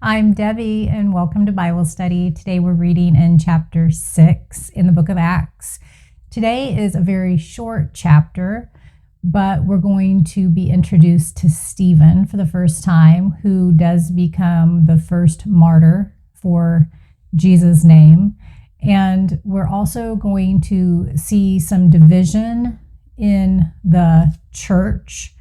I'm Debbie, and welcome to Bible study. Today we're reading in chapter 6 in the book of Acts. Today is a very short chapter, but we're going to be introduced to Stephen for the first time, who does become the first martyr for Jesus' name. And we're also going to see some division in the church,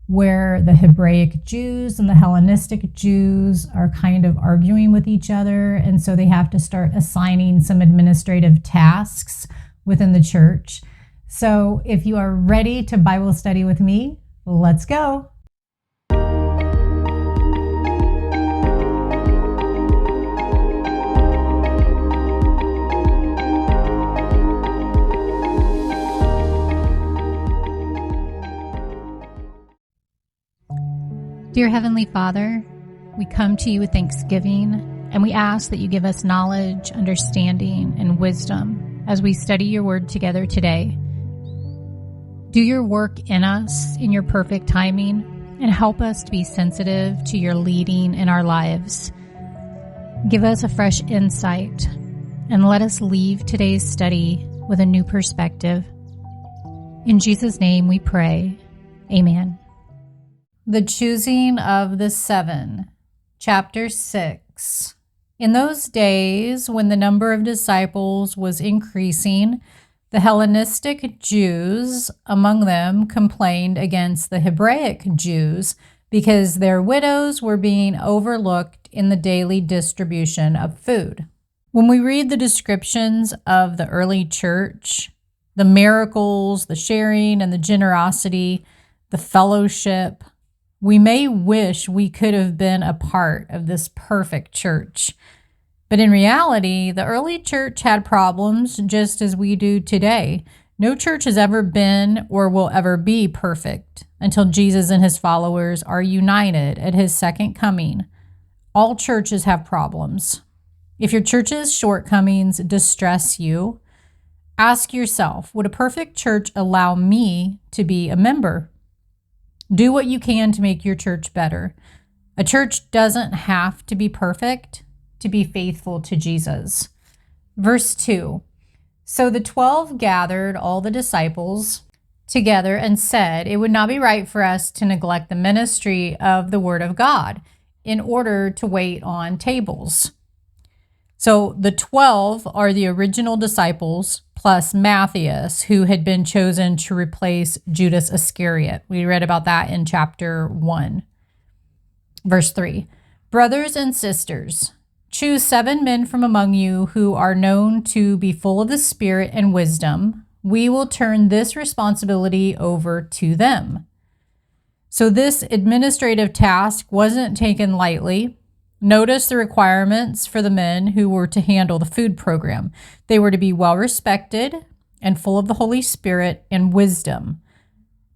where the Hebraic Jews and the Hellenistic Jews are kind of arguing with each other. And so they have to start assigning some administrative tasks within the church. So if you are ready to Bible study with me, let's go. Dear Heavenly Father, we come to you with thanksgiving, and we ask that you give us knowledge, understanding, and wisdom as we study your word together today. Do your work in us in your perfect timing, and help us to be sensitive to your leading in our lives. Give us a fresh insight, and let us leave today's study with a new perspective. In Jesus' name we pray. Amen. The choosing of the seven, chapter 6. In those days, when the number of disciples was increasing, the Hellenistic Jews among them complained against the Hebraic Jews because their widows were being overlooked in the daily distribution of food. When we read the descriptions of the early church, the miracles, the sharing and the generosity, the fellowship, we may wish we could have been a part of this perfect church. But in reality, the early church had problems just as we do today. No church has ever been or will ever be perfect until Jesus and his followers are united at his second coming. All churches have problems. If your church's shortcomings distress you, ask yourself, would a perfect church allow me to be a member? Do what you can to make your church better. A church doesn't have to be perfect to be faithful to Jesus. Verse 2. So the 12 gathered all the disciples together and said, it would not be right for us to neglect the ministry of the word of God in order to wait on tables. So the 12 are the original disciples plus Matthias, who had been chosen to replace Judas Iscariot. We read about that in chapter 1. Verse 3. Brothers and sisters, choose 7 men from among you who are known to be full of the Spirit and wisdom. We will turn this responsibility over to them. So this administrative task wasn't taken lightly. Notice the requirements for the men who were to handle the food program. They were to be well respected and full of the Holy Spirit and wisdom.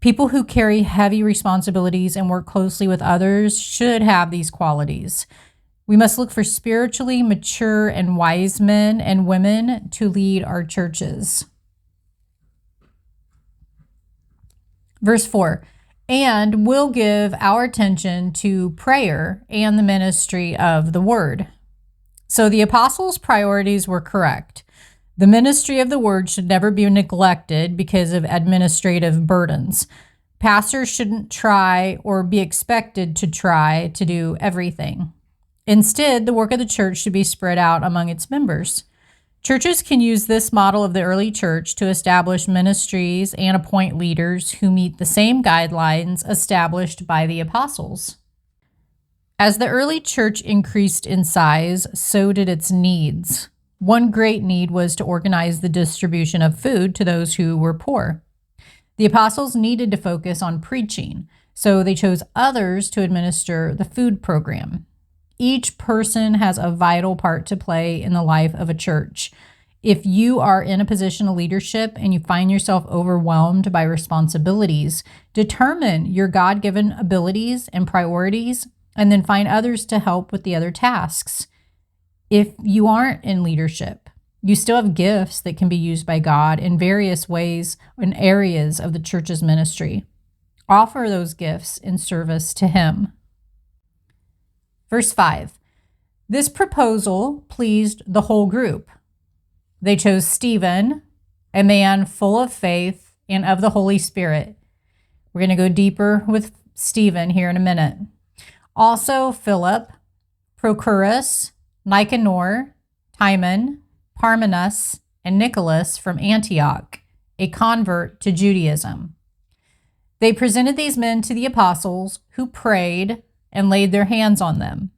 People who carry heavy responsibilities and work closely with others should have these qualities. We must look for spiritually mature and wise men and women to lead our churches. Verse 4. And we'll give our attention to prayer and the ministry of the word. So the apostles' priorities were correct. The ministry of the word should never be neglected because of administrative burdens. Pastors shouldn't try or be expected to try to do everything. Instead, the work of the church should be spread out among its members. Churches can use this model of the early church to establish ministries and appoint leaders who meet the same guidelines established by the apostles. As the early church increased in size, so did its needs. One great need was to organize the distribution of food to those who were poor. The apostles needed to focus on preaching, so they chose others to administer the food program. Each person has a vital part to play in the life of a church. If you are in a position of leadership and you find yourself overwhelmed by responsibilities, determine your God-given abilities and priorities, and then find others to help with the other tasks. If you aren't in leadership, you still have gifts that can be used by God in various ways in areas of the church's ministry. Offer those gifts in service to Him. Verse 5, This proposal pleased the whole group. They chose Stephen, a man full of faith and of the Holy Spirit. We're going to go deeper with Stephen here in a minute. Also Philip, Prochorus, Nicanor, Timon, Parmenas, and Nicholas from Antioch, a convert to Judaism. They presented these men to the apostles, who prayed and laid their hands on them.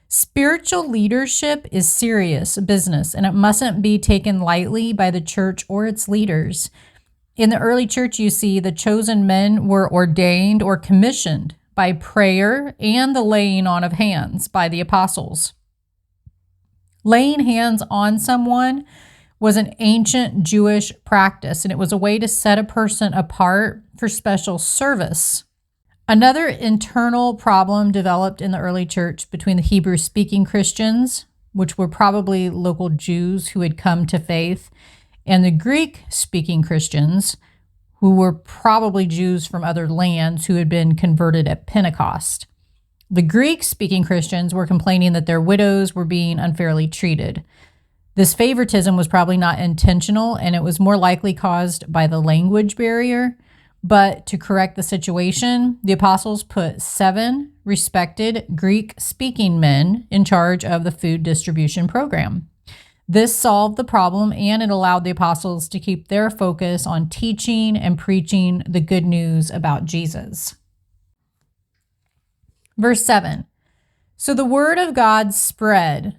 Spiritual leadership is serious business, and it mustn't be taken lightly by the church or its leaders. In the early church, you see the chosen men were ordained or commissioned by prayer and the laying on of hands by the apostles. Laying hands on someone was an ancient Jewish practice, and it was a way to set a person apart for special service. Another internal problem developed in the early church between the Hebrew-speaking Christians, which were probably local Jews who had come to faith, and the Greek-speaking Christians, who were probably Jews from other lands who had been converted at Pentecost. The Greek-speaking Christians were complaining that their widows were being unfairly treated. This favoritism was probably not intentional, and it was more likely caused by the language barrier. But to correct the situation, the apostles put 7 respected Greek-speaking men in charge of the food distribution program. This solved the problem, and it allowed the apostles to keep their focus on teaching and preaching the good news about Jesus. Verse 7. So the word of God spread.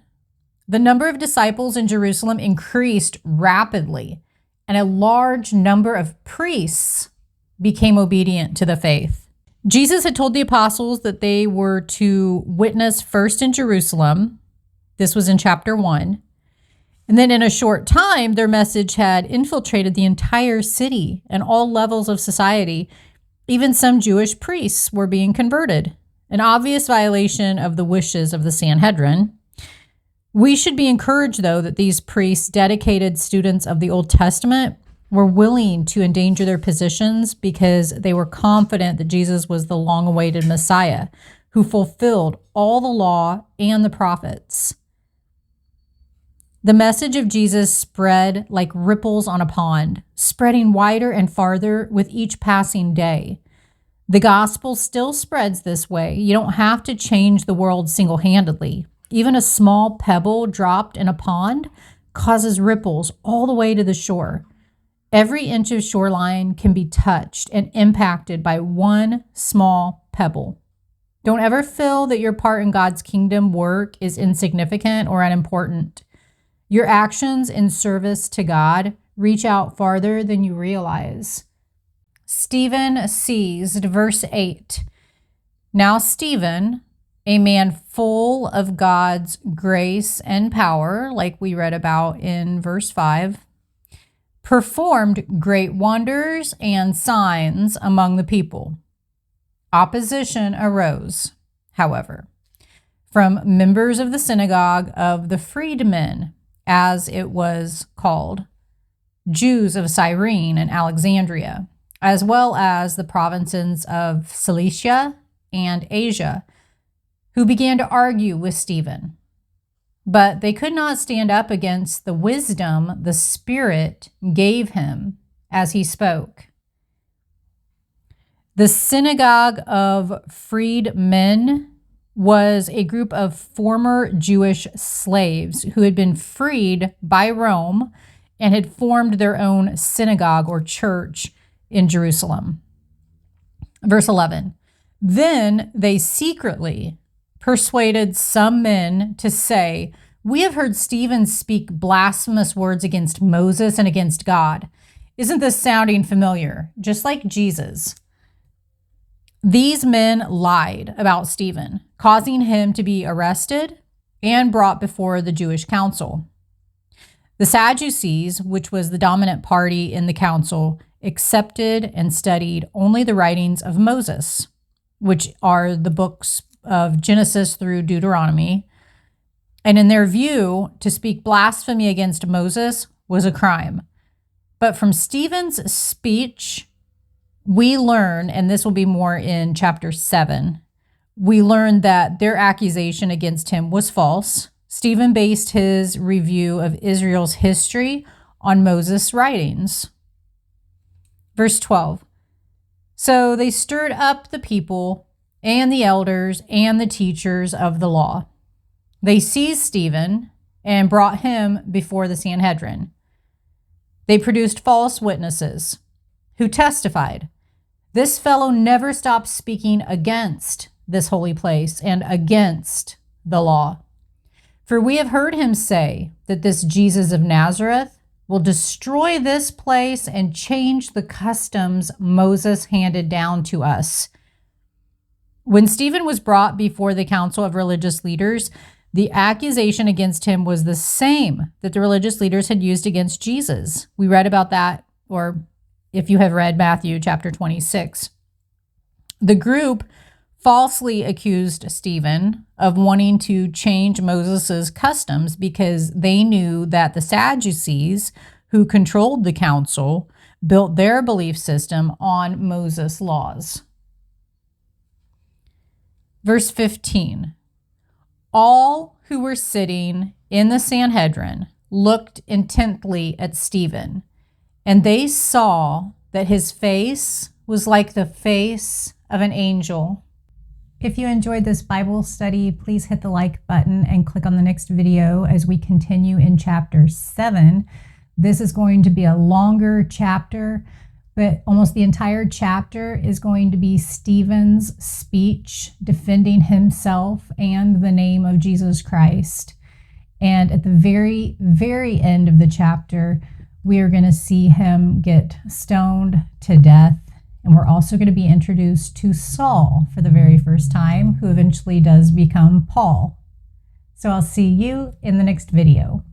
The number of disciples in Jerusalem increased rapidly, and a large number of priests became obedient to the faith. Jesus had told the apostles that they were to witness first in Jerusalem. This was in chapter 1. And then in a short time, their message had infiltrated the entire city and all levels of society. Even some Jewish priests were being converted, an obvious violation of the wishes of the Sanhedrin. We should be encouraged, though, that these priests, dedicated students of the Old Testament, were willing to endanger their positions because they were confident that Jesus was the long-awaited Messiah who fulfilled all the law and the prophets. The message of Jesus spread like ripples on a pond, spreading wider and farther with each passing day. The gospel still spreads this way. You don't have to change the world single-handedly. Even a small pebble dropped in a pond causes ripples all the way to the shore. Every inch of shoreline can be touched and impacted by one small pebble. Don't ever feel that your part in God's kingdom work is insignificant or unimportant. Your actions in service to God reach out farther than you realize. Stephen seized verse 8. Now Stephen, a man full of God's grace and power, like we read about in verse 5, performed great wonders and signs among the people. Opposition arose, however, from members of the synagogue of the freedmen, as it was called, Jews of Cyrene and Alexandria, as well as the provinces of Cilicia and Asia, who began to argue with Stephen. But they could not stand up against the wisdom the Spirit gave him as he spoke. The synagogue of freedmen was a group of former Jewish slaves who had been freed by Rome and had formed their own synagogue or church in Jerusalem. Verse 11, then they secretly persuaded some men to say, we have heard Stephen speak blasphemous words against Moses and against God. Isn't this sounding familiar? Just like Jesus. These men lied about Stephen, causing him to be arrested and brought before the Jewish council. The Sadducees, which was the dominant party in the council, accepted and studied only the writings of Moses, which are the books of Genesis through Deuteronomy. And in their view, to speak blasphemy against Moses was a crime. But from Stephen's speech, we learn, and this will be more in chapter 7, we learned that their accusation against him was false. Stephen based his review of Israel's history on Moses' writings. Verse 12. So they stirred up the people and the elders and the teachers of the law. They seized Stephen and brought him before the Sanhedrin. They produced false witnesses who testified, "This fellow never stopped speaking against this holy place and against the law. For we have heard him say that this Jesus of Nazareth will destroy this place and change the customs Moses handed down to us." When Stephen was brought before the council of religious leaders, the accusation against him was the same that the religious leaders had used against Jesus. We read about that, or if you have read Matthew chapter 26. The group falsely accused Stephen of wanting to change Moses' customs because they knew that the Sadducees, who controlled the council, built their belief system on Moses' laws. Verse 15. All who were sitting in the Sanhedrin looked intently at Stephen, and they saw that his face was like the face of an angel. If you enjoyed this Bible study, please hit the like button and click on the next video as we continue in chapter 7. This is going to be a longer chapter, but almost the entire chapter is going to be Stephen's speech defending himself and the name of Jesus Christ. And at the very, very end of the chapter, we are going to see him get stoned to death. And we're also going to be introduced to Saul for the very first time, who eventually does become Paul. So I'll see you in the next video.